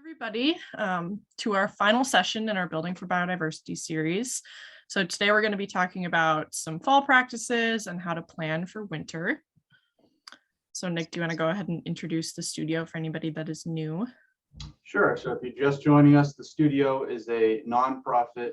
Everybody, to our final session in our Building for Biodiversity series. So today we're going to be talking about some fall practices and how to plan for winter. So Nick, do you want to go ahead and introduce the studio for anybody that is new? Sure. So if you're just joining us, the studio is a nonprofit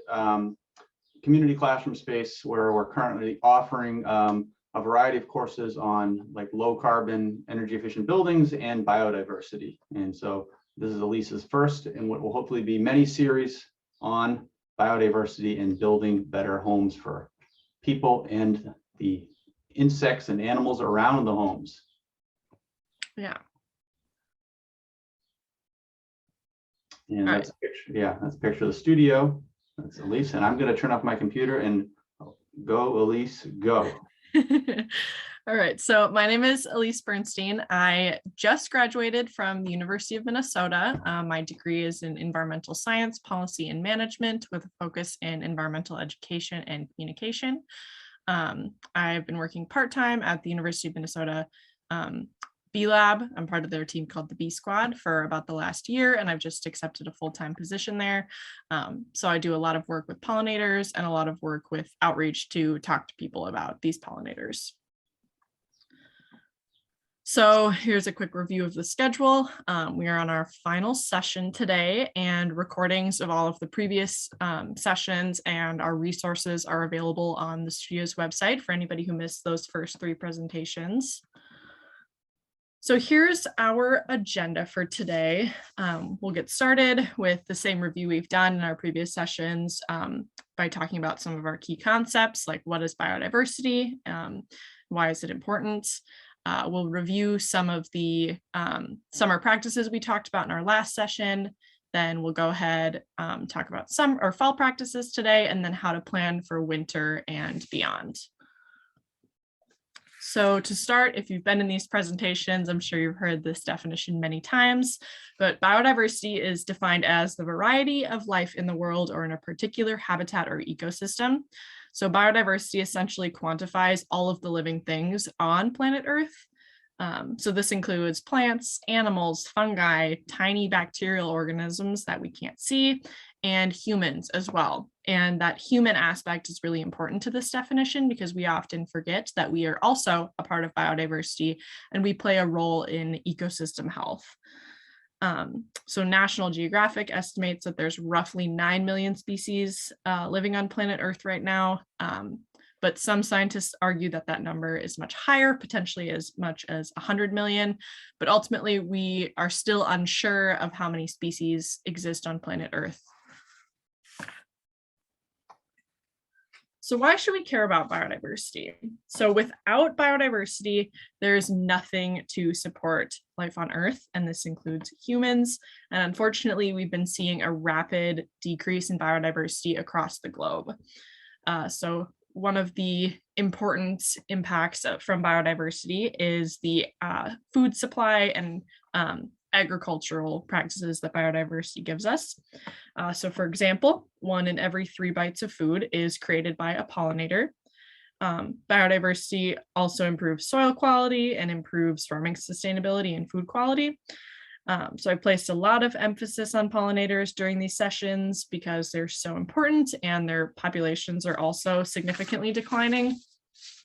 community classroom space where we're currently offering a variety of courses on like low carbon, energy efficient buildings and biodiversity. And so this is Elisa's first and what will hopefully be many series on biodiversity and building better homes for people and the insects and animals around the homes. Yeah. And that's a picture, that's a picture of the studio. That's Elise, and I'm going to turn off my computer and go, Elise, go. All right, so my name is Elise Bernstein. I just graduated from the University of Minnesota. My degree is in environmental science, policy, and management with a focus in environmental education and communication. I've been working part-time at the University of Minnesota Bee Lab. I'm part of their team called the Bee Squad for about the last year, and I've just accepted a full-time position there. So I do a lot of work with pollinators and a lot of work with outreach to talk to people about these pollinators. So here's a quick review of the schedule. We are on our final session today, and recordings of all of the previous sessions and our resources are available on the studio's website for anybody who missed those first three presentations. So here's our agenda for today. We'll get started with the same review we've done in our previous sessions by talking about some of our key concepts, like what is biodiversity, why is it important. We'll review some of the summer practices we talked about in our last session. Then we'll go ahead, talk about some or fall practices today, and then how to plan for winter and beyond. So to start, if you've been in these presentations, I'm sure you've heard this definition many times, but biodiversity is defined as the variety of life in the world or in a particular habitat or ecosystem. So biodiversity essentially quantifies all of the living things on planet Earth. So this includes plants, animals, fungi, tiny bacterial organisms that we can't see, and humans as well. And that human aspect is really important to this definition because we often forget that we are also a part of biodiversity and we play a role in ecosystem health. So National Geographic estimates that there's roughly 9 million species living on planet Earth right now. But some scientists argue that that number is much higher, potentially as much as 100 million. But ultimately, we are still unsure of how many species exist on planet Earth. So why should we care about biodiversity? So without biodiversity, there's nothing to support life on Earth, and this includes humans. And unfortunately, we've been seeing a rapid decrease in biodiversity across the globe. So one of the important impacts from biodiversity is the food supply and agricultural practices that biodiversity gives us. So for example, 1 in every 3 bites of food is created by a pollinator. Biodiversity also improves soil quality and improves farming sustainability and food quality. So I placed a lot of emphasis on pollinators during these sessions because they're so important and their populations are also significantly declining.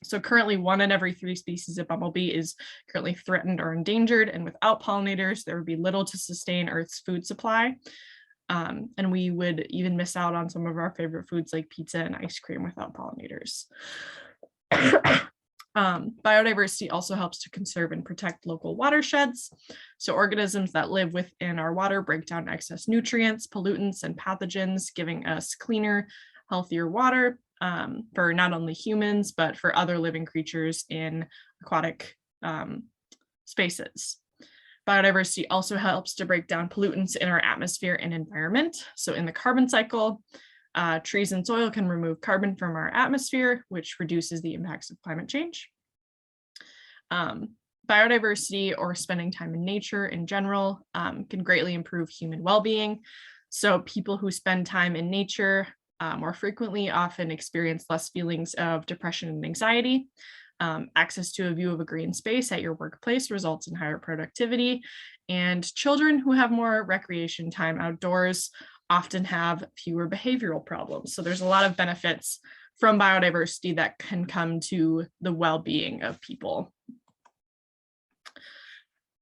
So currently 1 in every 3 species of bumblebee is currently threatened or endangered, and without pollinators, there would be little to sustain Earth's food supply. And we would even miss out on some of our favorite foods like pizza and ice cream without pollinators. Biodiversity also helps to conserve and protect local watersheds. So organisms that live within our water break down excess nutrients, pollutants, and pathogens, giving us cleaner, healthier water for not only humans, but for other living creatures in aquatic spaces. Biodiversity also helps to break down pollutants in our atmosphere and environment. So in the carbon cycle, trees and soil can remove carbon from our atmosphere, which reduces the impacts of climate change. Biodiversity, or spending time in nature in general, can greatly improve human well-being. So people who spend time in nature more frequently often experience less feelings of depression and anxiety. Access to a view of a green space at your workplace results in higher productivity, and children who have more recreation time outdoors often have fewer behavioral problems. So there's a lot of benefits from biodiversity that can come to the well-being of people.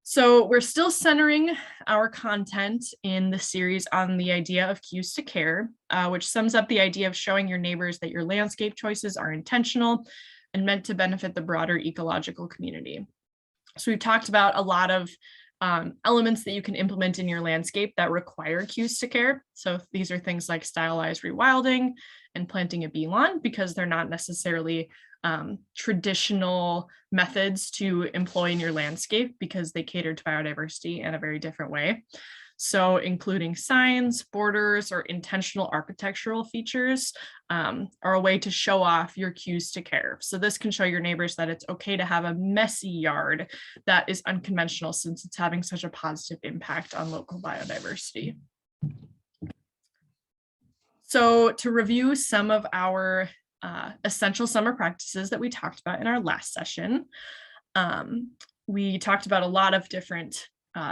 So we're still centering our content in the series on the idea of cues to care, which sums up the idea of showing your neighbors that your landscape choices are intentional and meant to benefit the broader ecological community. So we've talked about a lot of elements that you can implement in your landscape that require cues to care. So these are things like stylized rewilding and planting a bee lawn, because they're not necessarily traditional methods to employ in your landscape, because they cater to biodiversity in a very different way. So including signs, borders, or intentional architectural features are a way to show off your cues to care. So this can show your neighbors that it's okay to have a messy yard that is unconventional, since it's having such a positive impact on local biodiversity. So to review some of our essential summer practices that we talked about in our last session, we talked about a lot of different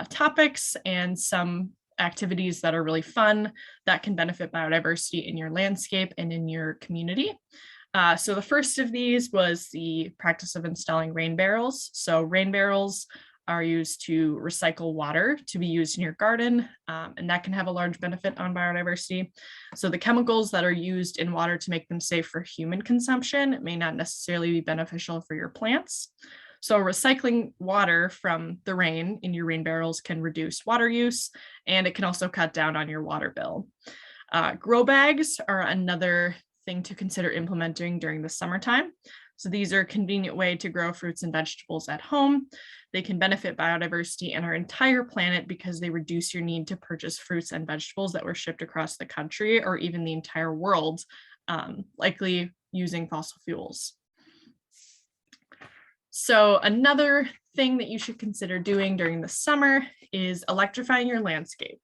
topics and some activities that are really fun that can benefit biodiversity in your landscape and in your community. So the first of these was the practice of installing rain barrels. So rain barrels are used to recycle water to be used in your garden, and that can have a large benefit on biodiversity. So the chemicals that are used in water to make them safe for human consumption may not necessarily be beneficial for your plants. So recycling water from the rain in your rain barrels can reduce water use, and it can also cut down on your water bill. Grow bags are another thing to consider implementing during the summertime. So these are a convenient way to grow fruits and vegetables at home. They can benefit biodiversity and our entire planet because they reduce your need to purchase fruits and vegetables that were shipped across the country or even the entire world, likely using fossil fuels. So another thing that you should consider doing during the summer is electrifying your landscape.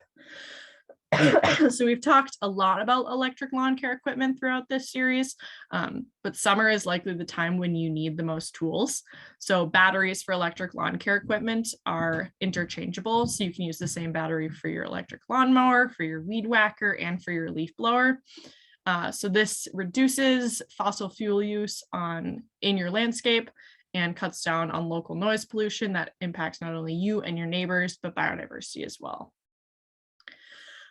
So we've talked a lot about electric lawn care equipment throughout this series, but summer is likely the time when you need the most tools. So batteries for electric lawn care equipment are interchangeable. So you can use the same battery for your electric lawnmower, for your weed whacker, and for your leaf blower. So this reduces fossil fuel use in your landscape and cuts down on local noise pollution that impacts not only you and your neighbors, but biodiversity as well.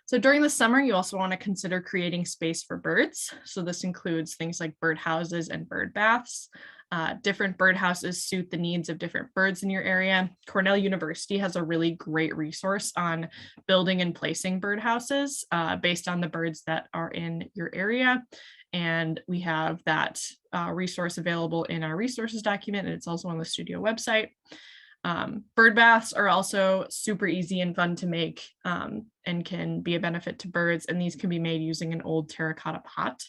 So during the summer, you also want to consider creating space for birds. So this includes things like bird houses and bird baths. Different bird houses suit the needs of different birds in your area. Cornell University has a really great resource on building and placing bird houses based on the birds that are in your area. And we have that resource available in our resources document, and it's also on the studio website. Bird baths are also super easy and fun to make and can be a benefit to birds, and these can be made using an old terracotta pot.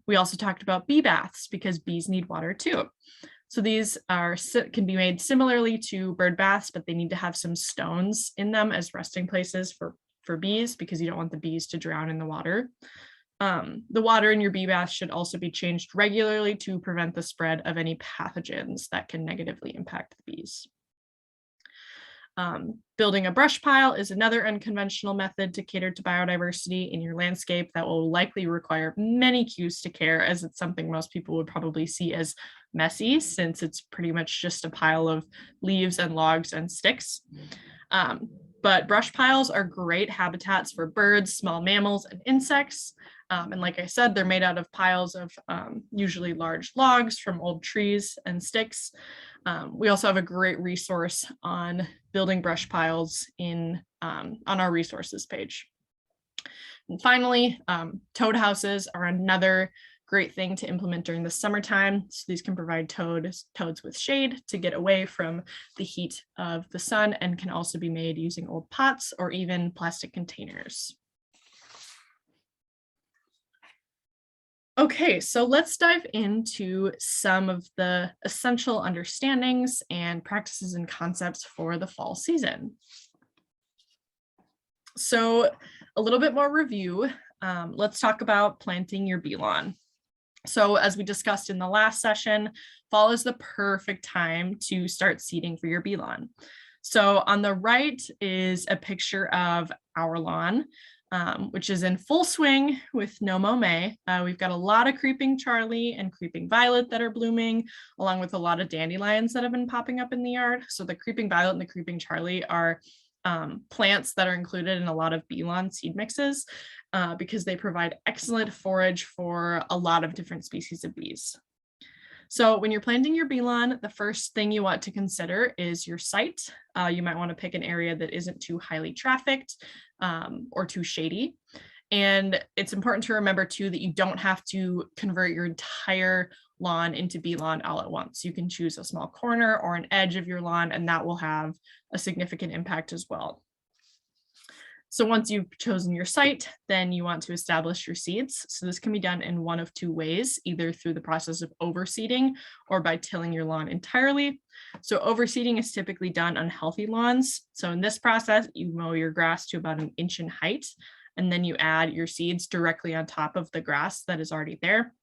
We also talked about bee baths because bees need water too. So these can be made similarly to bird baths, but they need to have some stones in them as resting places for bees, because you don't want the bees to drown in the water. The water in your bee bath should also be changed regularly to prevent the spread of any pathogens that can negatively impact the bees. Building a brush pile is another unconventional method to cater to biodiversity in your landscape that will likely require many cues to care, as it's something most people would probably see as messy, since it's pretty much just a pile of leaves and logs and sticks. But brush piles are great habitats for birds, small mammals, and insects. And like I said, they're made out of piles of usually large logs from old trees and sticks. We also have a great resource on building brush piles on our resources page. And finally, toad houses are another great thing to implement during the summertime. So these can provide toads with shade to get away from the heat of the sun, and can also be made using old pots or even plastic containers. Okay, so let's dive into some of the essential understandings and practices and concepts for the fall season. So a little bit more review. Let's talk about planting your bee lawn. So as we discussed in the last session, fall is the perfect time to start seeding for your bee lawn. So on the right is a picture of our lawn, which is in full swing with no mow May. We've got a lot of creeping Charlie and creeping violet that are blooming, along with a lot of dandelions that have been popping up in the yard. So the creeping violet and the creeping Charlie are plants that are included in a lot of bee lawn seed mixes because they provide excellent forage for a lot of different species of bees. So when you're planting your bee lawn, the first thing you want to consider is your site. You might want to pick an area that isn't too highly trafficked or too shady. And it's important to remember too that you don't have to convert your entire lawn into bee lawn all at once. You can choose a small corner or an edge of your lawn, and that will have a significant impact as well. So once you've chosen your site, then you want to establish your seeds. So this can be done in one of two ways, either through the process of overseeding or by tilling your lawn entirely. So overseeding is typically done on healthy lawns. So in this process, you mow your grass to about 1 inch in height, and then you add your seeds directly on top of the grass that is already there.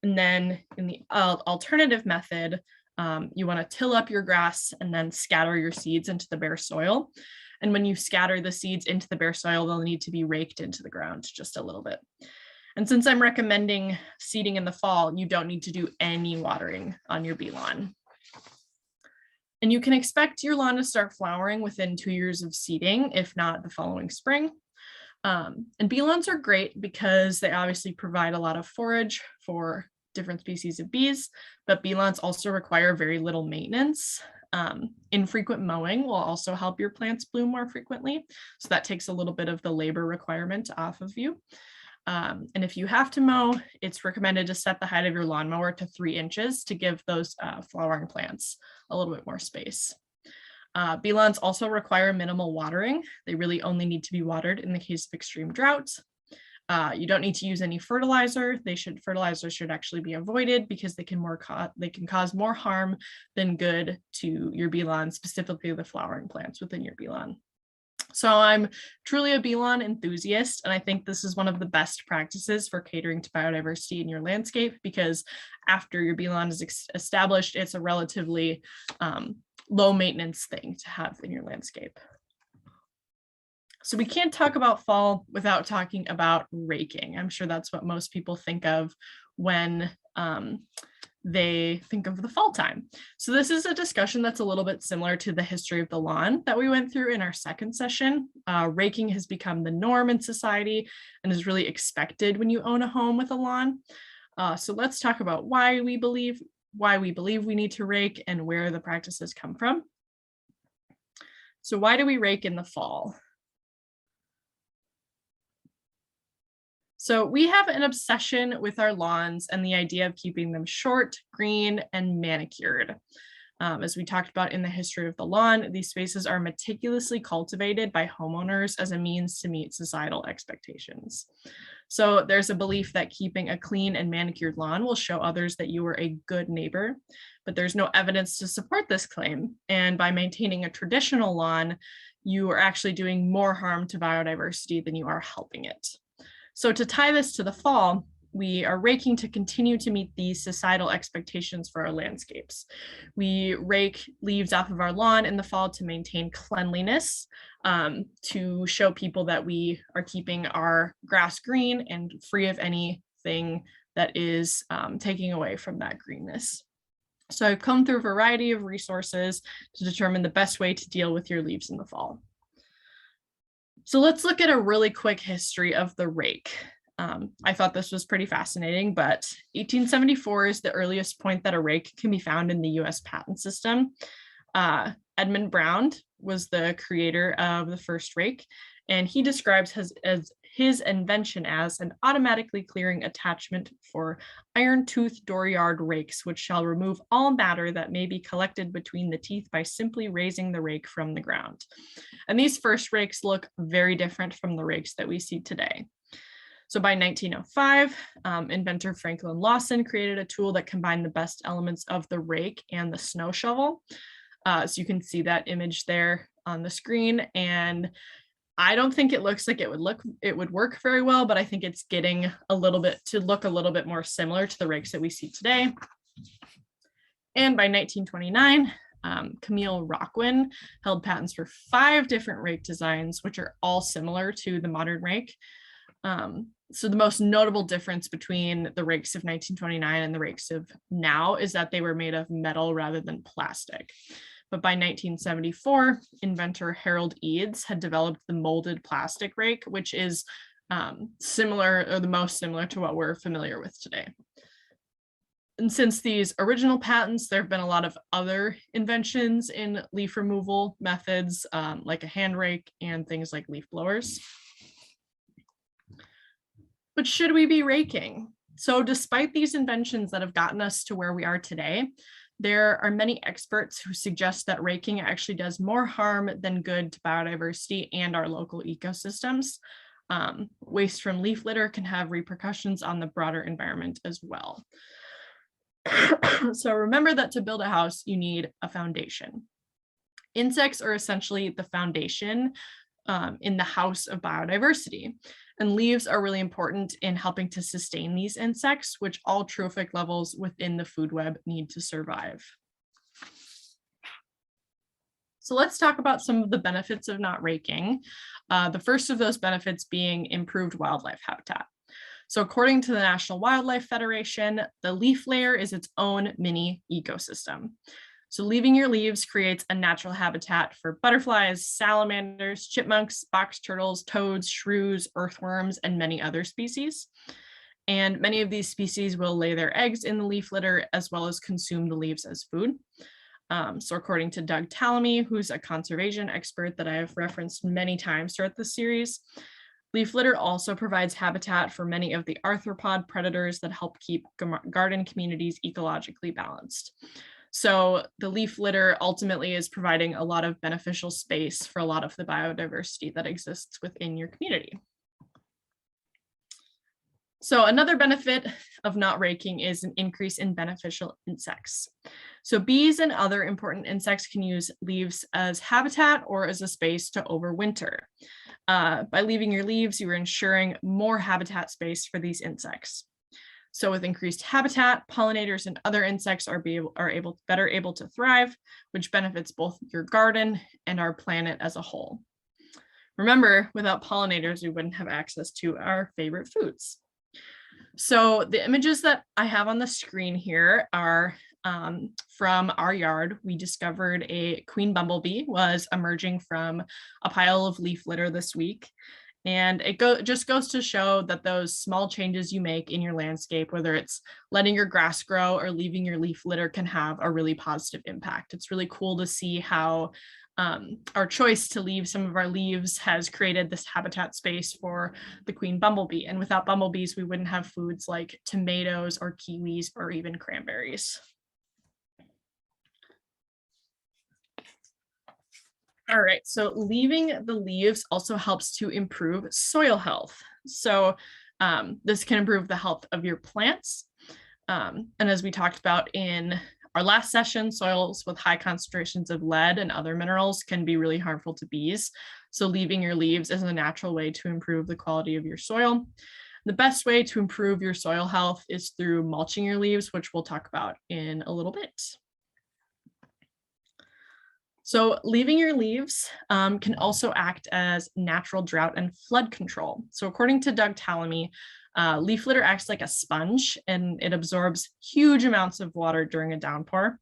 And then in the alternative method, you want to till up your grass and then scatter your seeds into the bare soil. And when you scatter the seeds into the bare soil, they'll need to be raked into the ground just a little bit. And since I'm recommending seeding in the fall, you don't need to do any watering on your bee lawn. And you can expect your lawn to start flowering within 2 years of seeding, if not the following spring. And bee lawns are great because they obviously provide a lot of forage for different species of bees, but bee lawns also require very little maintenance. Infrequent mowing will also help your plants bloom more frequently. So that takes a little bit of the labor requirement off of you. And if you have to mow, it's recommended to set the height of your lawnmower to 3 inches to give those flowering plants a little bit more space. Bee lawns also require minimal watering. They really only need to be watered in the case of extreme drought. You don't need to use any fertilizer. Fertilizers should actually be avoided because they can cause more harm than good to your bee lawn, specifically the flowering plants within your bee lawn. So I'm truly a bee lawn enthusiast, and I think this is one of the best practices for catering to biodiversity in your landscape, because after your bee lawn is established, it's a relatively low maintenance thing to have in your landscape. So we can't talk about fall without talking about raking. I'm sure that's what most people think of when they think of the fall time. So this is a discussion that's a little bit similar to the history of the lawn that we went through in our second session. Raking has become the norm in society and is really expected when you own a home with a lawn. So let's talk about why we believe we need to rake and where the practices come from. So why do we rake in the fall? So we have an obsession with our lawns and the idea of keeping them short, green, and manicured. As we talked about in the history of the lawn, these spaces are meticulously cultivated by homeowners as a means to meet societal expectations. So there's a belief that keeping a clean and manicured lawn will show others that you are a good neighbor, but there's no evidence to support this claim. And by maintaining a traditional lawn, you are actually doing more harm to biodiversity than you are helping it. So to tie this to the fall, we are raking to continue to meet these societal expectations for our landscapes. We rake leaves off of our lawn in the fall to maintain cleanliness, to show people that we are keeping our grass green and free of anything that is taking away from that greenness. So I've come through a variety of resources to determine the best way to deal with your leaves in the fall. So let's look at a really quick history of the rake. I thought this was pretty fascinating, but 1874 is the earliest point that a rake can be found in the US patent system. Edmund Brown was the creator of the first rake, and he describes his invention as an automatically clearing attachment for iron-toothed dooryard rakes, which shall remove all matter that may be collected between the teeth by simply raising the rake from the ground. And these first rakes look very different from the rakes that we see today. So by 1905, inventor Franklin Lawson created a tool that combined the best elements of the rake and the snow shovel. So you can see that image there on the screen. And I don't think it looks like it would work very well, but I think it's getting a little bit to look a little bit more similar to the rakes that we see today. And by 1929, Camille Rockwin held patents for 5 different rake designs, which are all similar to the modern rake. So the most notable difference between the rakes of 1929 and the rakes of now is that they were made of metal rather than plastic. But by 1974, inventor Harold Eads had developed the molded plastic rake, which is similar, or the most similar to what we're familiar with today. And since these original patents, there have been a lot of other inventions in leaf removal methods, like a hand rake and things like leaf blowers. But should we be raking? So despite these inventions that have gotten us to where we are today, there are many experts who suggest that raking actually does more harm than good to biodiversity and our local ecosystems. Waste from leaf litter can have repercussions on the broader environment as well. So remember that to build a house, you need a foundation. Insects are essentially the foundation in the house of biodiversity. And leaves are really important in helping to sustain these insects, which all trophic levels within the food web need to survive. So let's talk about some of the benefits of not raking. The first of those benefits being improved wildlife habitat. So according to the National Wildlife Federation, the leaf layer is its own mini ecosystem. So leaving your leaves creates a natural habitat for butterflies, salamanders, chipmunks, box turtles, toads, shrews, earthworms, and many other species. And many of these species will lay their eggs in the leaf litter as well as consume the leaves as food. So according to Doug Tallamy, who's a conservation expert that I have referenced many times throughout this series, leaf litter also provides habitat for many of the arthropod predators that help keep garden communities ecologically balanced. So the leaf litter ultimately is providing a lot of beneficial space for a lot of the biodiversity that exists within your community. So another benefit of not raking is an increase in beneficial insects. So bees and other important insects can use leaves as habitat or as a space to overwinter. By leaving your leaves, you are ensuring more habitat space for these insects. So with increased habitat, pollinators and other insects are better able to thrive, which benefits both your garden and our planet as a whole. Remember, without pollinators, we wouldn't have access to our favorite foods. So the images that I have on the screen here are from our yard. We discovered a queen bumblebee was emerging from a pile of leaf litter this week. And it just goes to show that those small changes you make in your landscape, whether it's letting your grass grow or leaving your leaf litter, can have a really positive impact. It's really cool to see how our choice to leave some of our leaves has created this habitat space for the queen bumblebee. And without bumblebees, we wouldn't have foods like tomatoes or kiwis or even cranberries. All right, so leaving the leaves also helps to improve soil health. So this can improve the health of your plants. And as we talked about in our last session, soils with high concentrations of lead and other minerals can be really harmful to bees. So leaving your leaves is a natural way to improve the quality of your soil. The best way to improve your soil health is through mulching your leaves, which we'll talk about in a little bit. So leaving your leaves can also act as natural drought and flood control. So according to Doug Tallamy, leaf litter acts like a sponge and it absorbs huge amounts of water during a downpour.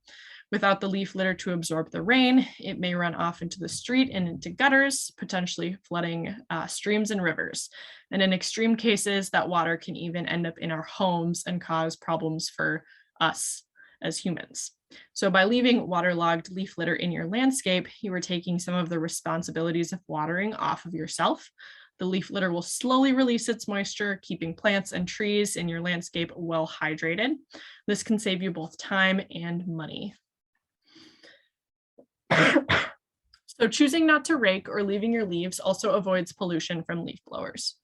Without the leaf litter to absorb the rain, it may run off into the street and into gutters, potentially flooding streams and rivers. And in extreme cases, that water can even end up in our homes and cause problems for us as humans. So by leaving waterlogged leaf litter in your landscape, you are taking some of the responsibilities of watering off of yourself. The leaf litter will slowly release its moisture, keeping plants and trees in your landscape well hydrated. This can save you both time and money. So choosing not to rake or leaving your leaves also avoids pollution from leaf blowers.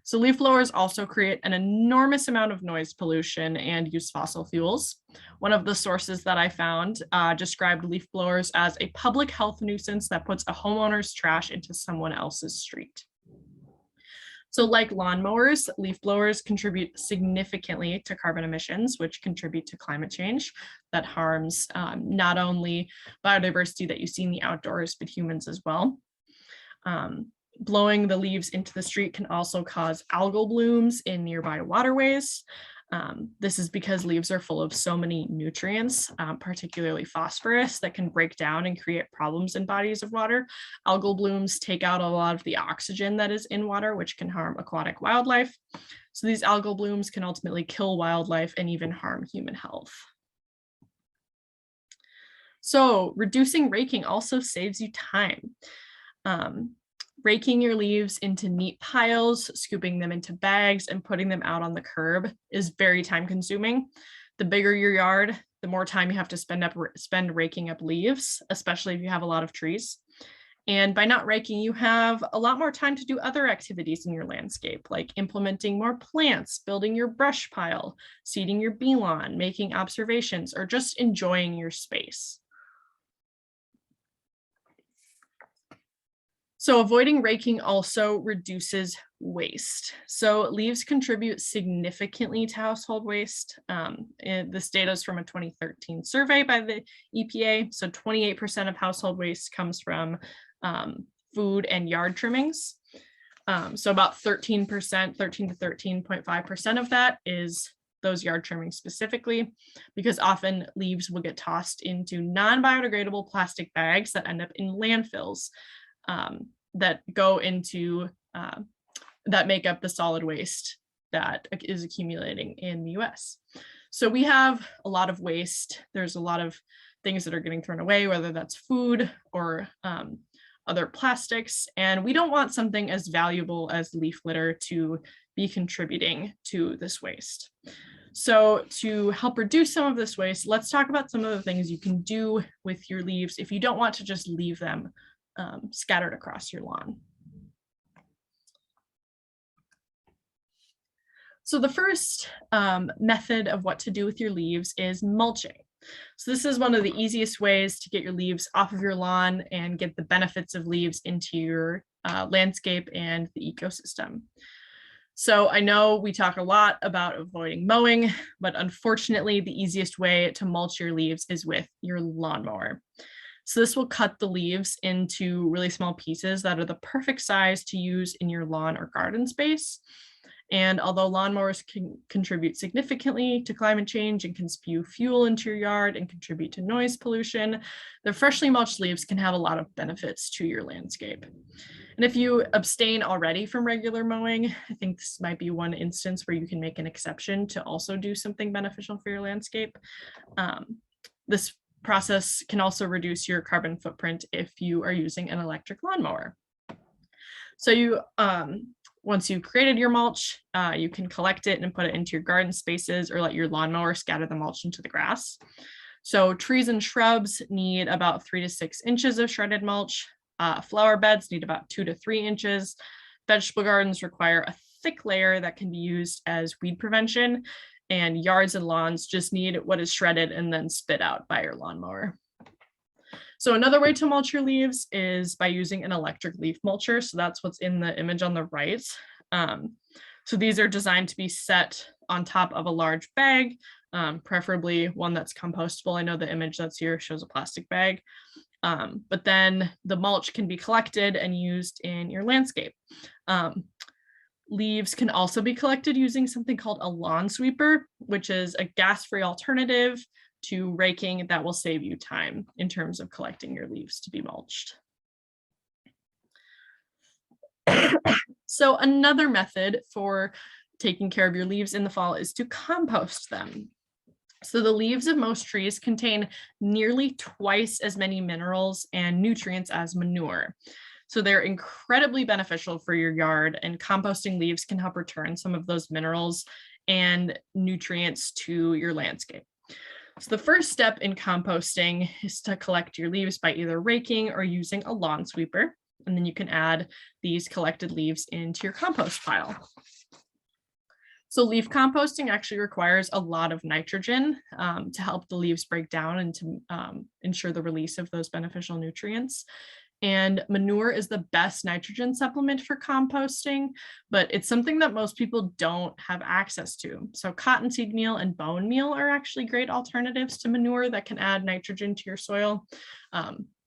So leaf blowers also create an enormous amount of noise pollution and use fossil fuels. One of the sources that I found described leaf blowers as a public health nuisance that puts a homeowner's trash into someone else's street. So like lawnmowers, leaf blowers contribute significantly to carbon emissions, which contribute to climate change that harms not only biodiversity that you see in the outdoors, but humans as well. Blowing the leaves into the street can also cause algal blooms in nearby waterways. This is because leaves are full of so many nutrients, particularly phosphorus, that can break down and create problems in bodies of water. Algal blooms take out a lot of the oxygen that is in water, which can harm aquatic wildlife. So these algal blooms can ultimately kill wildlife and even harm human health. So reducing raking also saves you time. Raking your leaves into neat piles, scooping them into bags, and putting them out on the curb is very time consuming. The bigger your yard, the more time you have to spend raking up leaves, especially if you have a lot of trees. And by not raking, you have a lot more time to do other activities in your landscape, like implementing more plants, building your brush pile, seeding your bee lawn, making observations, or just enjoying your space. So avoiding raking also reduces waste. So leaves contribute significantly to household waste. This data is from a 2013 survey by the EPA. So 28% of household waste comes from food and yard trimmings. So about 13%, 13 to 13.5% of that is those yard trimmings specifically, because often leaves will get tossed into non-biodegradable plastic bags that end up in landfills. That go into, that make up the solid waste that is accumulating in the US. So we have a lot of waste. There's a lot of things that are getting thrown away, whether that's food or other plastics. And we don't want something as valuable as leaf litter to be contributing to this waste. So to help reduce some of this waste, let's talk about some of the things you can do with your leaves if you don't want to just leave them scattered across your lawn. So the first method of what to do with your leaves is mulching. So this is one of the easiest ways to get your leaves off of your lawn and get the benefits of leaves into your landscape and the ecosystem. So I know we talk a lot about avoiding mowing, but unfortunately the easiest way to mulch your leaves is with your lawnmower. So this will cut the leaves into really small pieces that are the perfect size to use in your lawn or garden space. And although lawnmowers can contribute significantly to climate change and can spew fuel into your yard and contribute to noise pollution, the freshly mulched leaves can have a lot of benefits to your landscape. And if you abstain already from regular mowing, I think this might be one instance where you can make an exception to also do something beneficial for your landscape. This process can also reduce your carbon footprint if you are using an electric lawnmower. So you, once you've created your mulch, you can collect it and put it into your garden spaces or let your lawnmower scatter the mulch into the grass. So trees and shrubs need about 3 to 6 inches of shredded mulch. Flower beds need about 2 to 3 inches. Vegetable gardens require a thick layer that can be used as weed prevention. And yards and lawns just need what is shredded and then spit out by your lawnmower. So another way to mulch your leaves is by using an electric leaf mulcher. So that's what's in the image on the right. So these are designed to be set on top of a large bag, preferably one that's compostable. I know the image that's here shows a plastic bag, but then the mulch can be collected and used in your landscape. Leaves can also be collected using something called a lawn sweeper, which is a gas-free alternative to raking that will save you time in terms of collecting your leaves to be mulched. So another method for taking care of your leaves in the fall is to compost them. So the leaves of most trees contain nearly twice as many minerals and nutrients as manure. So they're incredibly beneficial for your yard, and composting leaves can help return some of those minerals and nutrients to your landscape. So the first step in composting is to collect your leaves by either raking or using a lawn sweeper. And then you can add these collected leaves into your compost pile. So leaf composting actually requires a lot of nitrogen to help the leaves break down and to ensure the release of those beneficial nutrients. And manure is the best nitrogen supplement for composting, but it's something that most people don't have access to. So cottonseed meal and bone meal are actually great alternatives to manure that can add nitrogen to your soil.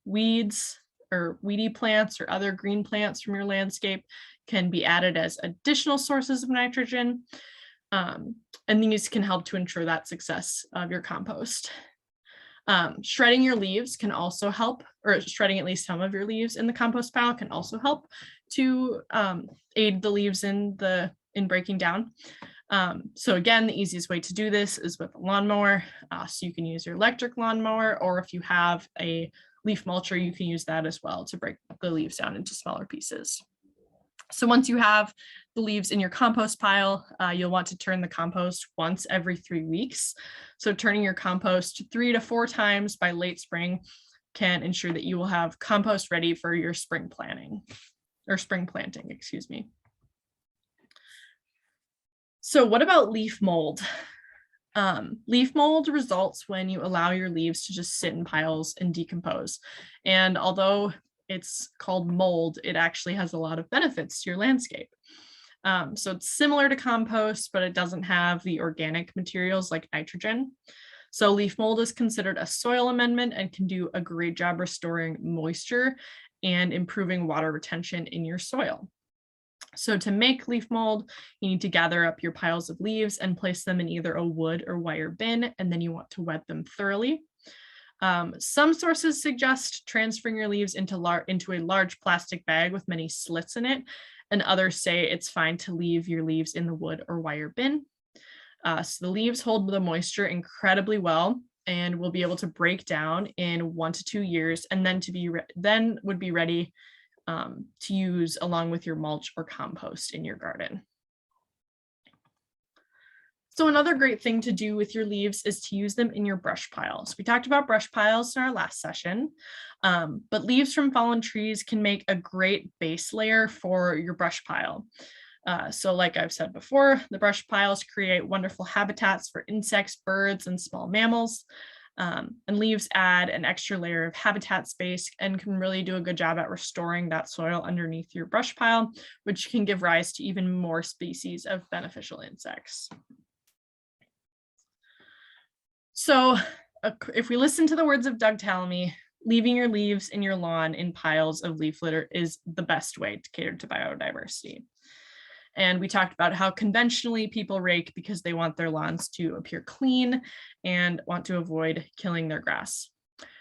Weeds or weedy plants or other green plants from your landscape can be added as additional sources of nitrogen. And these can help to ensure that success of your compost. Shredding your leaves can also help, or shredding at least some of your leaves in the compost pile can also help to aid the leaves in breaking down. So again, the easiest way to do this is with a lawnmower. So you can use your electric lawnmower, or if you have a leaf mulcher, you can use that as well to break the leaves down into smaller pieces. So once you have the leaves in your compost pile, you'll want to turn the compost once every 3 weeks. So turning your compost 3 to 4 times by late spring can ensure that you will have compost ready for your spring planting, excuse me. So what about leaf mold? Leaf mold results when you allow your leaves to just sit in piles and decompose. And although it's called mold, it actually has a lot of benefits to your landscape. So it's similar to compost, but it doesn't have the organic materials like nitrogen. So leaf mold is considered a soil amendment and can do a great job restoring moisture and improving water retention in your soil. So to make leaf mold, you need to gather up your piles of leaves and place them in either a wood or wire bin, and then you want to wet them thoroughly. Some sources suggest transferring your leaves into a large plastic bag with many slits in it, and others say it's fine to leave your leaves in the wood or wire bin. So the leaves hold the moisture incredibly well and will be able to break down in 1 to 2 years, and then would be ready to use along with your mulch or compost in your garden. So another great thing to do with your leaves is to use them in your brush piles. We talked about brush piles in our last session, but leaves from fallen trees can make a great base layer for your brush pile. So like I've said before, the brush piles create wonderful habitats for insects, birds, and small mammals. And leaves add an extra layer of habitat space and can really do a good job at restoring that soil underneath your brush pile, which can give rise to even more species of beneficial insects. So if we listen to the words of Doug Tallamy, leaving your leaves in your lawn in piles of leaf litter is the best way to cater to biodiversity. And we talked about how conventionally people rake because they want their lawns to appear clean and want to avoid killing their grass.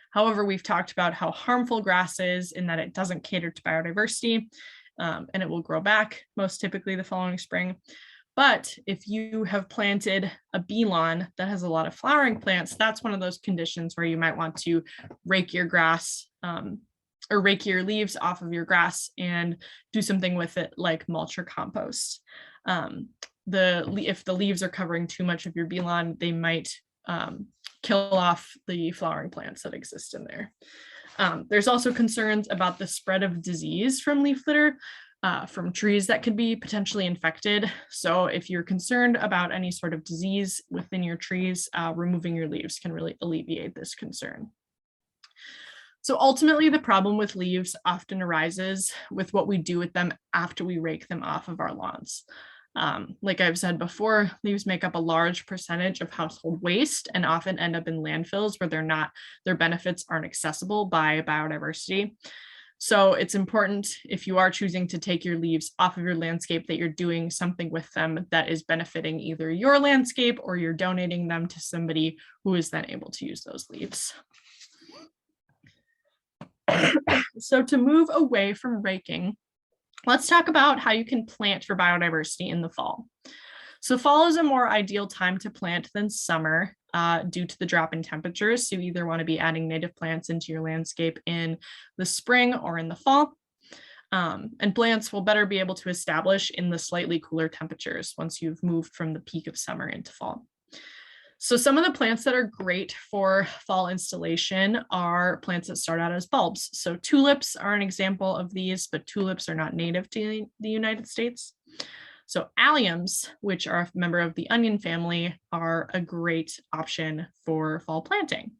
However, we've talked about how harmful grass is in that it doesn't cater to biodiversity, and it will grow back most typically the following spring. But if you have planted a bee lawn that has a lot of flowering plants, that's one of those conditions where you might want to rake your grass or rake your leaves off of your grass and do something with it like mulch or compost. If the leaves are covering too much of your bee lawn, they might kill off the flowering plants that exist in there. There's also concerns about the spread of disease from leaf litter from trees that could be potentially infected. So if you're concerned about any sort of disease within your trees, removing your leaves can really alleviate this concern. So ultimately, the problem with leaves often arises with what we do with them after we rake them off of our lawns. Like I've said before, leaves make up a large percentage of household waste and often end up in landfills where their benefits aren't accessible by biodiversity. So it's important, if you are choosing to take your leaves off of your landscape, that you're doing something with them that is benefiting either your landscape or you're donating them to somebody who is then able to use those leaves. So to move away from raking, let's talk about how you can plant for biodiversity in the fall. So fall is a more ideal time to plant than summer due to the drop in temperatures. So you either want to be adding native plants into your landscape in the spring or in the fall. And plants will better be able to establish in the slightly cooler temperatures once you've moved from the peak of summer into fall. So some of the plants that are great for fall installation are plants that start out as bulbs. So tulips are an example of these, but tulips are not native to the United States. So alliums, which are a member of the onion family, are a great option for fall planting.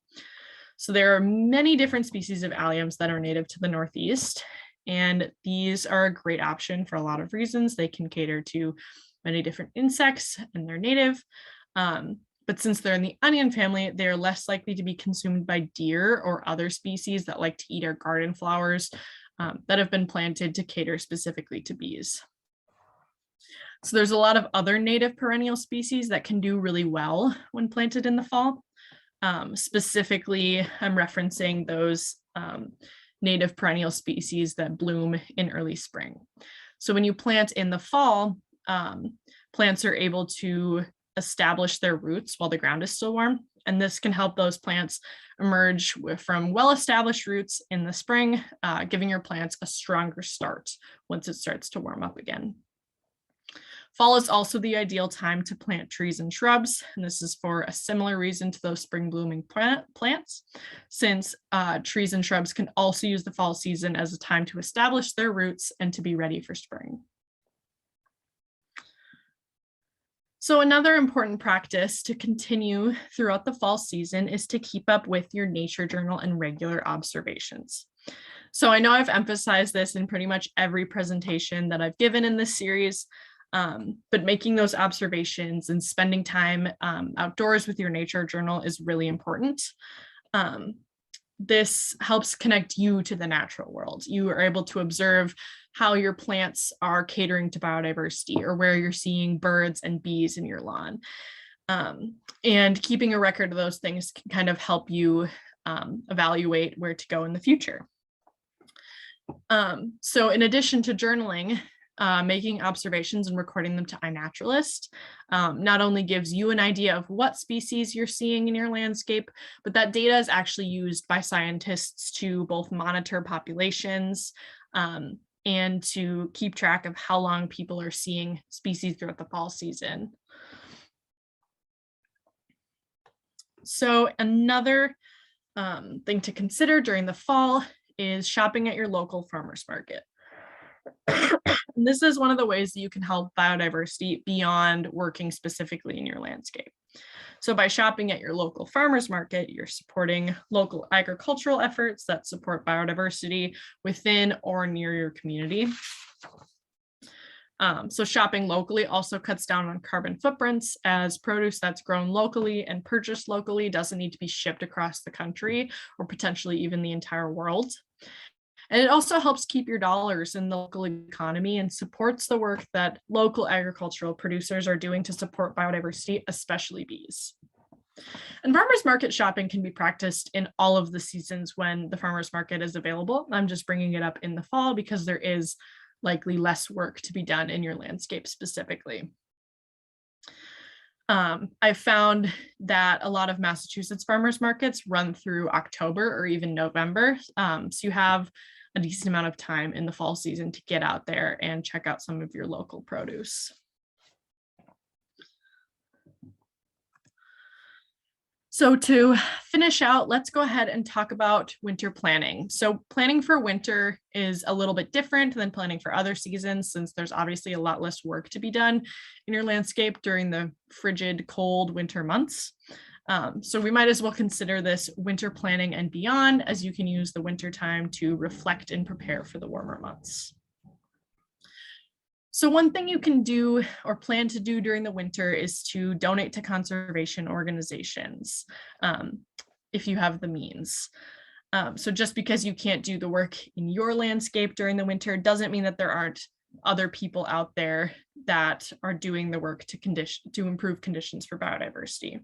So there are many different species of alliums that are native to the Northeast, and these are a great option for a lot of reasons. They can cater to many different insects and they're native. But since they're in the onion family, they're less likely to be consumed by deer or other species that like to eat our garden flowers that have been planted to cater specifically to bees. So there's a lot of other native perennial species that can do really well when planted in the fall. Specifically, I'm referencing those native perennial species that bloom in early spring. So when you plant in the fall, plants are able to establish their roots while the ground is still warm. And this can help those plants emerge from well-established roots in the spring, giving your plants a stronger start once it starts to warm up again. Fall is also the ideal time to plant trees and shrubs, and this is for a similar reason to those spring blooming plants, since trees and shrubs can also use the fall season as a time to establish their roots and to be ready for spring. So another important practice to continue throughout the fall season is to keep up with your nature journal and regular observations. So I know I've emphasized this in pretty much every presentation that I've given in this series, but making those observations and spending time outdoors with your nature journal is really important. This helps connect you to the natural world. You are able to observe how your plants are catering to biodiversity or where you're seeing birds and bees in your lawn. And keeping a record of those things can kind of help you evaluate where to go in the future. So in addition to journaling, making observations and recording them to iNaturalist not only gives you an idea of what species you're seeing in your landscape, but that data is actually used by scientists to both monitor populations and to keep track of how long people are seeing species throughout the fall season. So another thing to consider during the fall is shopping at your local farmers market. And this is one of the ways that you can help biodiversity beyond working specifically in your landscape. So by shopping at your local farmers market, you're supporting local agricultural efforts that support biodiversity within or near your community. So shopping locally also cuts down on carbon footprints, as produce that's grown locally and purchased locally doesn't need to be shipped across the country or potentially even the entire world. And it also helps keep your dollars in the local economy and supports the work that local agricultural producers are doing to support biodiversity, especially bees. And farmers market shopping can be practiced in all of the seasons when the farmers market is available. I'm just bringing it up in the fall because there is likely less work to be done in your landscape specifically. I've found that a lot of Massachusetts farmers markets run through October or even November. So you have a decent amount of time in the fall season to get out there and check out some of your local produce. So to finish out, let's go ahead and talk about winter planning. So planning for winter is a little bit different than planning for other seasons, since there's obviously a lot less work to be done in your landscape during the frigid, cold winter months. So we might as well consider this winter planning and beyond, as you can use the winter time to reflect and prepare for the warmer months. So one thing you can do or plan to do during the winter is to donate to conservation organizations if you have the means. So just because you can't do the work in your landscape during the winter doesn't mean that there aren't other people out there that are doing the work to improve conditions for biodiversity.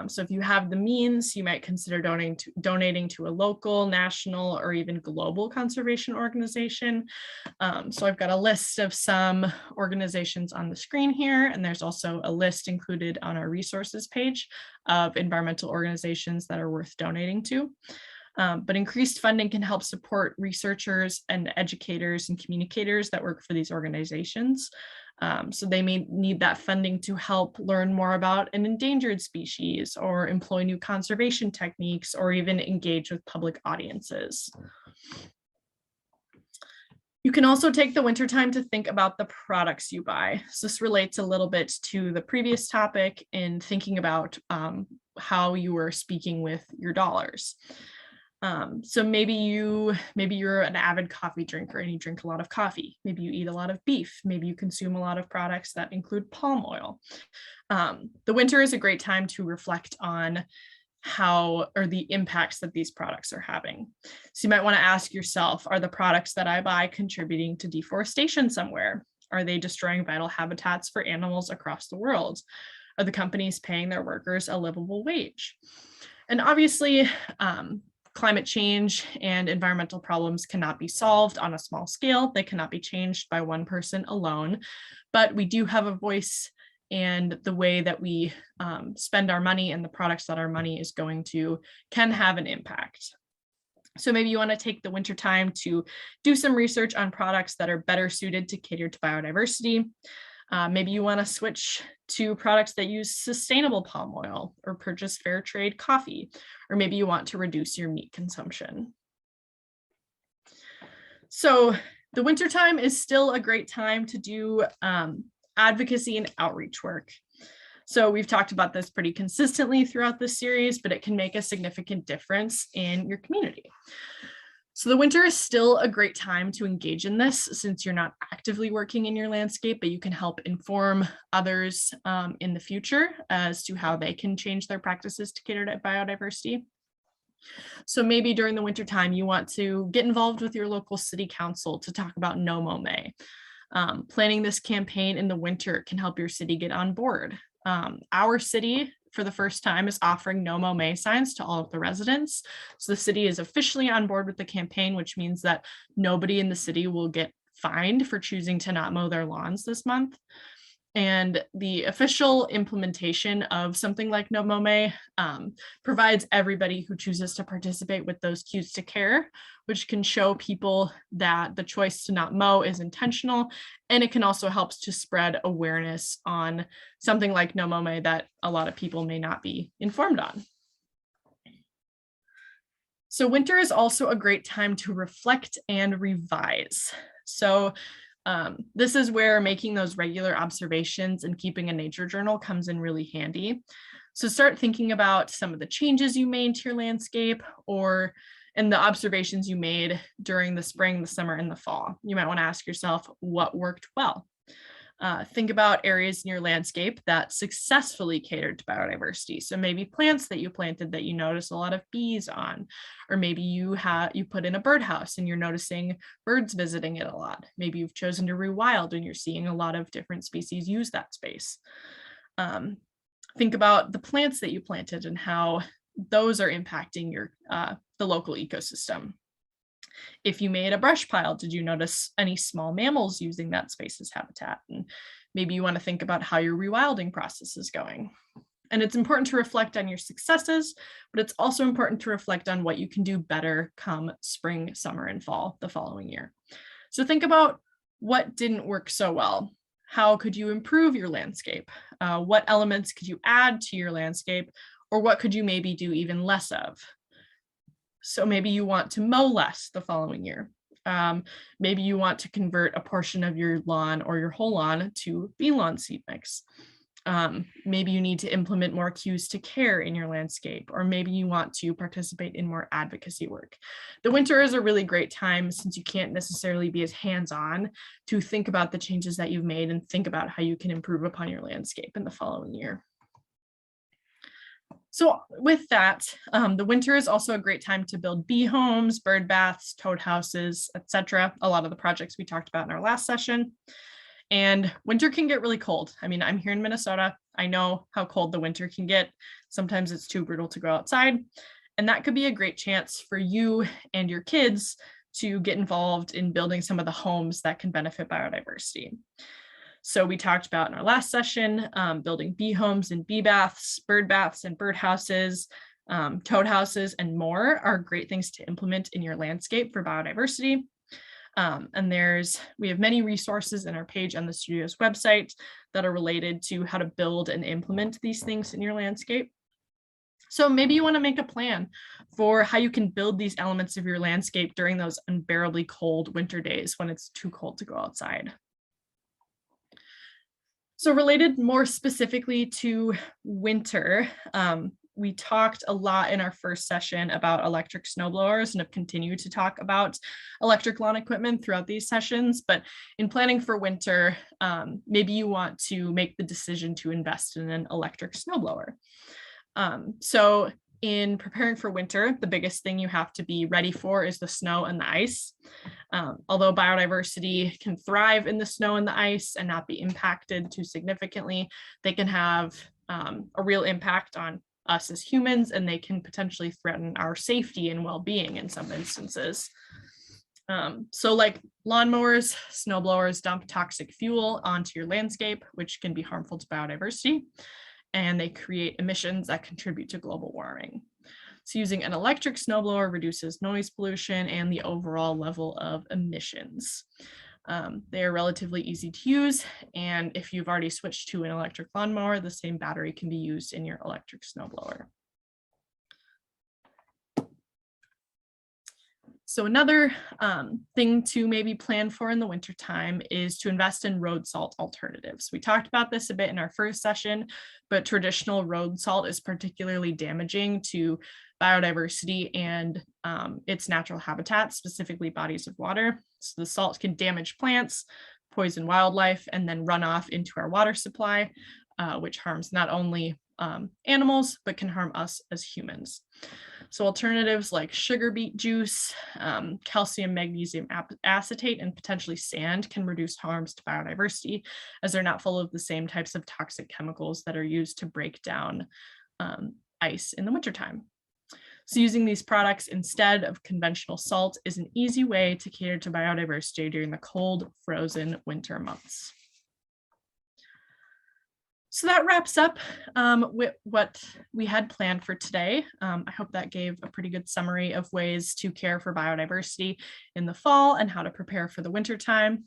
So if you have the means, you might consider donating to a local, national, or even global conservation organization. So I've got a list of some organizations on the screen here, and there's also a list included on our resources page of environmental organizations that are worth donating to. But increased funding can help support researchers and educators and communicators that work for these organizations. So they may need that funding to help learn more about an endangered species or employ new conservation techniques or even engage with public audiences. You can also take the wintertime to think about the products you buy. So this relates a little bit to the previous topic in thinking about how you are speaking with your dollars. So maybe you're an avid coffee drinker and you drink a lot of coffee. Maybe you eat a lot of beef. Maybe you consume a lot of products that include palm oil. The winter is a great time to reflect on the impacts that these products are having. So you might want to ask yourself, are the products that I buy contributing to deforestation somewhere? Are they destroying vital habitats for animals across the world? Are the companies paying their workers a livable wage? And obviously, climate change and environmental problems cannot be solved on a small scale. They cannot be changed by one person alone, but we do have a voice, and the way that we spend our money and the products that our money is going to can have an impact. So maybe you want to take the winter time to do some research on products that are better suited to cater to biodiversity. Maybe you want to switch to products that use sustainable palm oil or purchase fair trade coffee, or maybe you want to reduce your meat consumption. So the wintertime is still a great time to do advocacy and outreach work. So we've talked about this pretty consistently throughout this series, but it can make a significant difference in your community. So the winter is still a great time to engage in this since you're not actively working in your landscape, but you can help inform others in the future as to how they can change their practices to cater to biodiversity. So maybe during the winter time, you want to get involved with your local city council to talk about No Mow May. Planning this campaign in the winter can help your city get on board. Our city, for the first time, is offering No Mow May signs to all of the residents. So the city is officially on board with the campaign, which means that nobody in the city will get fined for choosing to not mow their lawns this month. And the official implementation of something like No Mow May provides everybody who chooses to participate with those cues to care, which can show people that the choice to not mow is intentional. And it can also help to spread awareness on something like No Mow May that a lot of people may not be informed on. So winter is also a great time to reflect and revise. So this is where making those regular observations and keeping a nature journal comes in really handy. So start thinking about some of the changes you made to your landscape and the observations you made during the spring, the summer, and the fall. You might want to ask yourself what worked well. Think about areas in your landscape that successfully catered to biodiversity. So maybe plants that you planted that you notice a lot of bees on, or maybe you put in a birdhouse and you're noticing birds visiting it a lot. Maybe you've chosen to rewild and you're seeing a lot of different species use that space. Think about the plants that you planted and how those are impacting the local ecosystem. If you made a brush pile, did you notice any small mammals using that space as habitat? And maybe you want to think about how your rewilding process is going. And it's important to reflect on your successes, but it's also important to reflect on what you can do better come spring, summer, and fall the following year. So think about what didn't work so well. How could you improve your landscape? What elements could you add to your landscape? Or what could you maybe do even less of? So maybe you want to mow less the following year. Maybe you want to convert a portion of your lawn or your whole lawn to bee lawn seed mix. Maybe you need to implement more cues to care in your landscape, or maybe you want to participate in more advocacy work. The winter is a really great time since you can't necessarily be as hands-on to think about the changes that you've made and think about how you can improve upon your landscape in the following year. So with that, the winter is also a great time to build bee homes, bird baths, toad houses, etc. A lot of the projects we talked about in our last session. And winter can get really cold. I mean, I'm here in Minnesota. I know how cold the winter can get. Sometimes it's too brutal to go outside. And that could be a great chance for you and your kids to get involved in building some of the homes that can benefit biodiversity. So we talked about in our last session, building bee homes and bee baths, bird baths and bird houses. Toad houses and more are great things to implement in your landscape for biodiversity. And we have many resources in our page on the studio's website that are related to how to build and implement these things in your landscape. So maybe you want to make a plan for how you can build these elements of your landscape during those unbearably cold winter days when it's too cold to go outside. So related more specifically to winter, we talked a lot in our first session about electric snowblowers and have continued to talk about electric lawn equipment throughout these sessions. But in planning for winter, maybe you want to make the decision to invest in an electric snowblower. So in preparing for winter, the biggest thing you have to be ready for is the snow and the ice. Although biodiversity can thrive in the snow and the ice and not be impacted too significantly, they can have a real impact on us as humans, and they can potentially threaten our safety and well-being in some instances. So like lawnmowers, snowblowers dump toxic fuel onto your landscape, which can be harmful to biodiversity, and they create emissions that contribute to global warming. So using an electric snowblower reduces noise pollution and the overall level of emissions. They are relatively easy to use, and if you've already switched to an electric lawnmower, the same battery can be used in your electric snowblower. So another thing to maybe plan for in the wintertime is to invest in road salt alternatives. We talked about this a bit in our first session, but traditional road salt is particularly damaging to biodiversity and its natural habitat, specifically bodies of water. So the salt can damage plants, poison wildlife, and then run off into our water supply, which harms not only animals, but can harm us as humans. So alternatives like sugar beet juice, calcium magnesium acetate, and potentially sand can reduce harms to biodiversity, as they're not full of the same types of toxic chemicals that are used to break down ice in the wintertime. So using these products instead of conventional salt is an easy way to cater to biodiversity during the cold, frozen winter months. So that wraps up with what we had planned for today. I hope that gave a pretty good summary of ways to care for biodiversity in the fall and how to prepare for the winter time.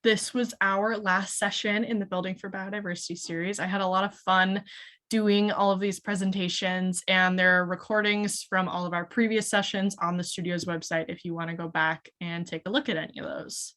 This was our last session in the Building for Biodiversity series. I had a lot of fun doing all of these presentations, and there are recordings from all of our previous sessions on the studio's website if you want to go back and take a look at any of those.